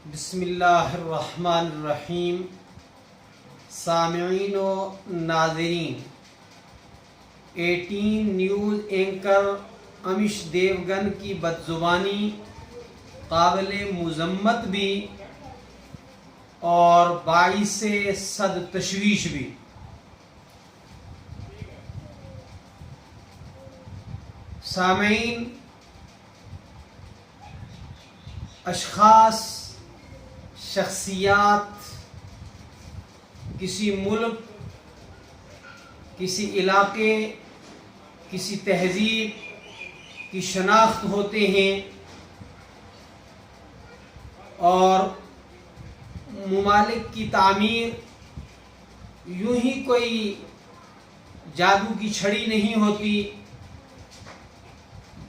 بسم اللہ الرحمن الرحیم۔ سامعین و ناظرین، 18 نیوز اینکر امش دیوگن کی بدزبانی قابل مذمت بھی اور باعث صد تشویش بھی۔ سامعین، اشخاص، شخصیات کسی ملک، کسی علاقے، کسی تہذیب کی شناخت ہوتے ہیں اور ممالک کی تعمیر یوں ہی کوئی جادو کی چھڑی نہیں ہوتی،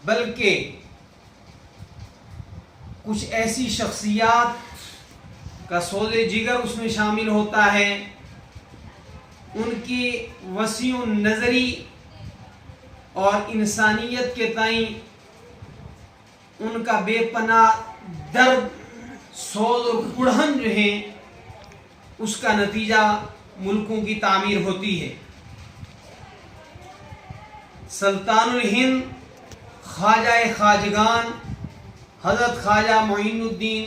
بلکہ کچھ ایسی شخصیات کا سوز جگر اس میں شامل ہوتا ہے، ان کی وسیع نظری اور انسانیت کے تئیں ان کا بے پناہ درد، سوز اور کڑھن جو ہیں، اس کا نتیجہ ملکوں کی تعمیر ہوتی ہے۔ سلطان الہند خواجہ خواجگان حضرت خواجہ معین الدین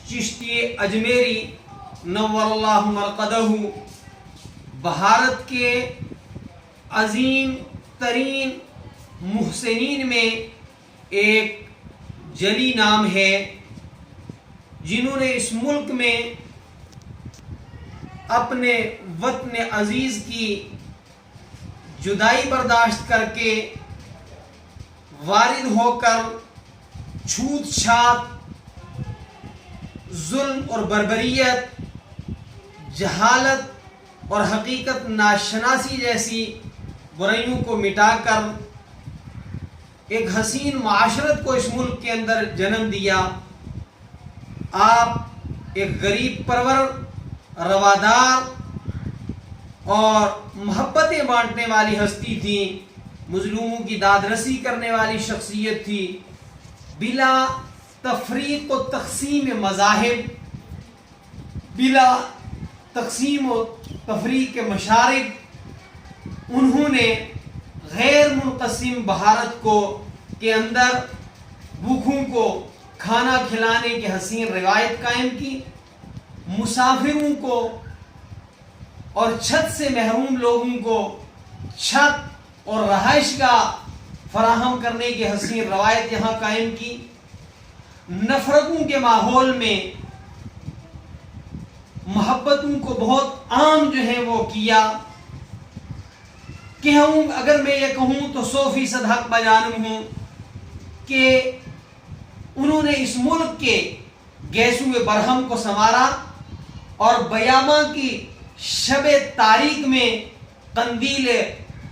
چشتی اجمیری نور اللہ مرقدہ بھارت کے عظیم ترین محسنین میں ایک جلی نام ہے، جنہوں نے اس ملک میں اپنے وطن عزیز کی جدائی برداشت کر کے وارد ہو کر چھوت چھات، ظلم اور بربریت، جہالت اور حقیقت ناشناسی جیسی برائیوں کو مٹا کر ایک حسین معاشرت کو اس ملک کے اندر جنم دیا۔ آپ ایک غریب پرور، روادار اور محبتیں بانٹنے والی ہستی تھی، مظلوموں کی داد رسی کرنے والی شخصیت تھی۔ بلا تفریق و تقسیم مذاہب، بلا تقسیم و تفریق مشارب، انہوں نے غیر منقسم بھارت کو کے اندر بھوکھوں کو کھانا کھلانے کی حسین روایت قائم کی، مسافروں کو اور چھت سے محروم لوگوں کو چھت اور رہائش گاہ فراہم کرنے کی حسین روایت یہاں قائم کی۔ نفرتوں کے ماحول میں محبتوں کو بہت عام جو ہے وہ کیا۔ اگر میں یہ کہوں تو 100% حق بجانب ہوں کہ انہوں نے اس ملک کے گیسو برہم کو سنوارا اور بیاباں کی شب تاریک میں قندیل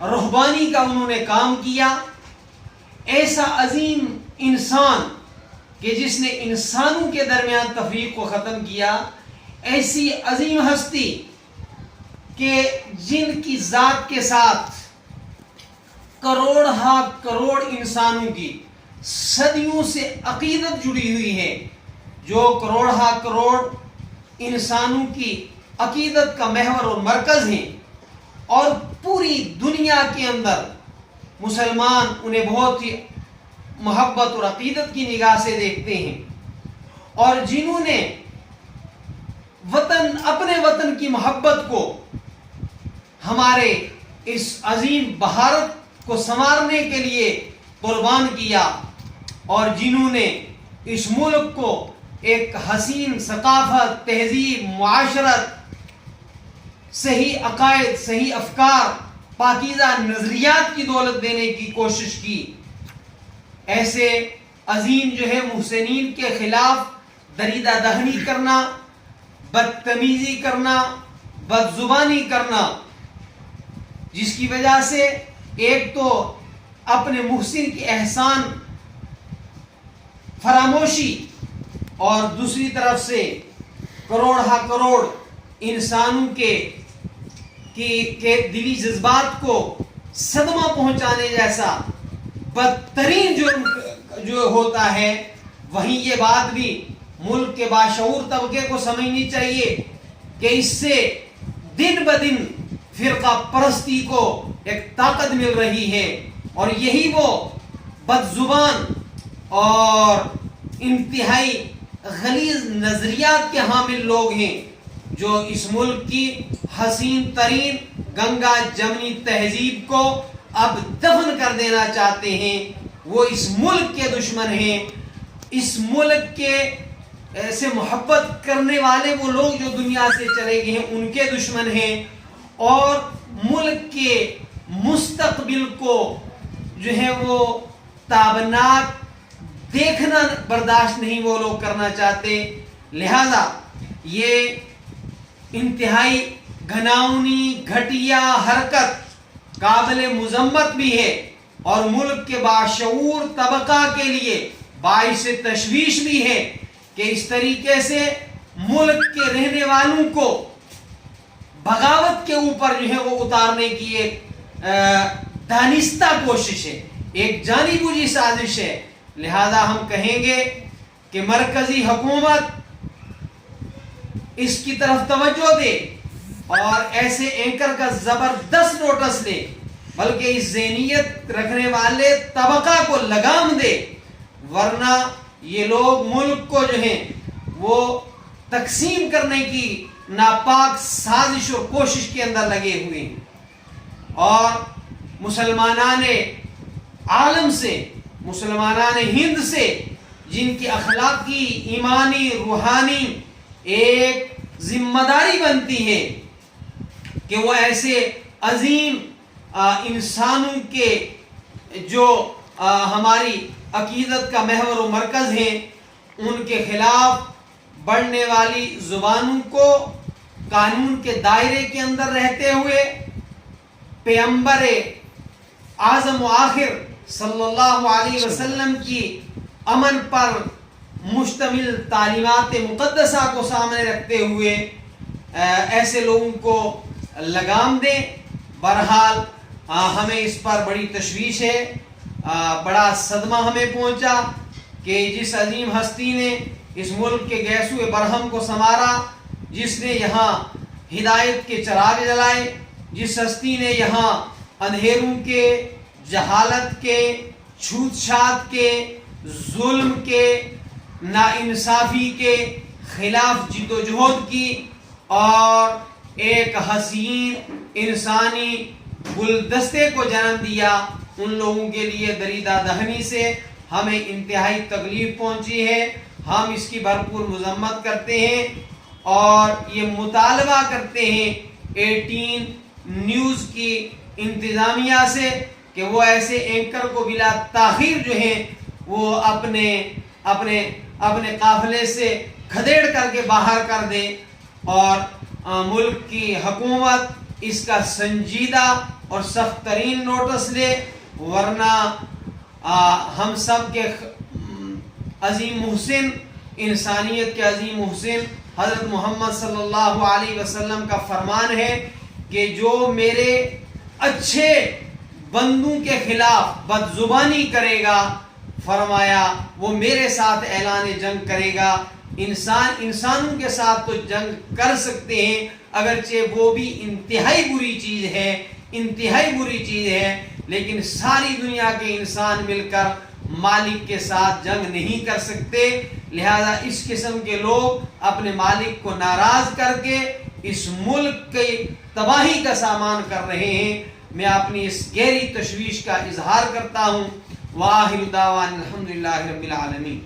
رہبانی کا انہوں نے کام کیا۔ ایسا عظیم انسان کہ جس نے انسانوں کے درمیان تفریق کو ختم کیا، ایسی عظیم ہستی کہ جن کی ذات کے ساتھ کروڑ ہا کروڑ انسانوں کی صدیوں سے عقیدت جڑی ہوئی ہے، جو کروڑ ہا کروڑ انسانوں کی عقیدت کا محور اور مرکز ہیں، اور پوری دنیا کے اندر مسلمان انہیں بہت ہی محبت اور عقیدت کی نگاہ سے دیکھتے ہیں، اور جنہوں نے اپنے وطن کی محبت کو ہمارے اس عظیم بھارت کو سنوارنے کے لیے قربان کیا، اور جنہوں نے اس ملک کو ایک حسین ثقافت، تہذیب، معاشرت، صحیح عقائد، صحیح افکار، پاکیزہ نظریات کی دولت دینے کی کوشش کی۔ ایسے عظیم جو ہے محسنین کے خلاف دریدہ دہنی کرنا، بدتمیزی کرنا، بدزبانی کرنا، جس کی وجہ سے ایک تو اپنے محسن کی احسان فراموشی، اور دوسری طرف سے کروڑ ہا کروڑ انسانوں کے دلی جذبات کو صدمہ پہنچانے جیسا بدترین جو ہوتا ہے، وہیں یہ بات بھی ملک کے باشعور طبقے کو سمجھنی چاہیے کہ اس سے دن بدن فرقہ پرستی کو ایک طاقت مل رہی ہے، اور یہی وہ بد زبان اور انتہائی غلیظ نظریات کے حامل لوگ ہیں جو اس ملک کی حسین ترین گنگا جمنی تہذیب کو اب دفن کر دینا چاہتے ہیں۔ وہ اس ملک کے دشمن ہیں، اس ملک کے سے محبت کرنے والے وہ لوگ جو دنیا سے چلے گئے ہیں ان کے دشمن ہیں، اور ملک کے مستقبل کو جو ہے وہ تابناک دیکھنا برداشت نہیں وہ لوگ کرنا چاہتے۔ لہذا یہ انتہائی گھناؤنی گھٹیا حرکت قابل مذمت بھی ہے، اور ملک کے باشعور طبقہ کے لیے باعث تشویش بھی ہے کہ اس طریقے سے ملک کے رہنے والوں کو بغاوت کے اوپر جو ہے وہ اتارنے کی ایک دانستہ کوشش ہے، ایک جانی بوجھی سازش ہے۔ لہذا ہم کہیں گے کہ مرکزی حکومت اس کی طرف توجہ دے اور ایسے اینکر کا زبردست نوٹس لے، بلکہ اس ذہنیت رکھنے والے طبقہ کو لگام دے، ورنہ یہ لوگ ملک کو جو ہیں وہ تقسیم کرنے کی ناپاک سازش اور کوشش کے اندر لگے ہوئے ہیں، اور مسلمانان عالم سے، مسلمانان ہند سے، جن کی اخلاقی، ایمانی، روحانی ایک ذمہ داری بنتی ہے کہ وہ ایسے عظیم انسانوں کے جو ہماری عقیدت کا محور و مرکز ہیں، ان کے خلاف بڑھنے والی زبانوں کو قانون کے دائرے کے اندر رہتے ہوئے پیغمبر اعظم و آخر صلی اللہ علیہ وسلم کی امن پر مشتمل تعلیمات مقدسہ کو سامنے رکھتے ہوئے ایسے لوگوں کو لگام دیں۔ بہرحال ہمیں اس پر بڑی تشویش ہے، بڑا صدمہ ہمیں پہنچا کہ جس عظیم ہستی نے اس ملک کے گیسوئے برہم کو سنوارا، جس نے یہاں ہدایت کے چراغ جلائے، جس ہستی نے یہاں اندھیروں کے، جہالت کے، چھوت چھات کے، ظلم کے، ناانصافی کے خلاف جد و جہد کی اور ایک حسین انسانی گلدستے کو جنم دیا، ان لوگوں کے لیے دریدہ دہنی سے ہمیں انتہائی تکلیف پہنچی ہے۔ ہم اس کی بھرپور مذمت کرتے ہیں اور یہ مطالبہ کرتے ہیں 18 نیوز کی انتظامیہ سے کہ وہ ایسے اینکر کو بلا تاخیر جو ہیں وہ اپنے قافلے سے کھدیڑ کر کے باہر کر دیں، اور ملک کی حکومت اس کا سنجیدہ اور سخت ترین نوٹس لے، ورنہ ہم سب کے عظیم محسن، انسانیت کے عظیم محسن حضرت محمد صلی اللہ علیہ وسلم کا فرمان ہے کہ جو میرے اچھے بندوں کے خلاف بد زبانی کرے گا، فرمایا وہ میرے ساتھ اعلان جنگ کرے گا۔ انسانوں کے ساتھ تو جنگ کر سکتے ہیں، اگرچہ وہ بھی انتہائی بری چیز ہے، لیکن ساری دنیا کے انسان مل کر مالک کے ساتھ جنگ نہیں کر سکتے۔ لہذا اس قسم کے لوگ اپنے مالک کو ناراض کر کے اس ملک کی تباہی کا سامان کر رہے ہیں۔ میں اپنی اس گہری تشویش کا اظہار کرتا ہوں۔ وآخر دعوانا الحمدللہ رب العالمین۔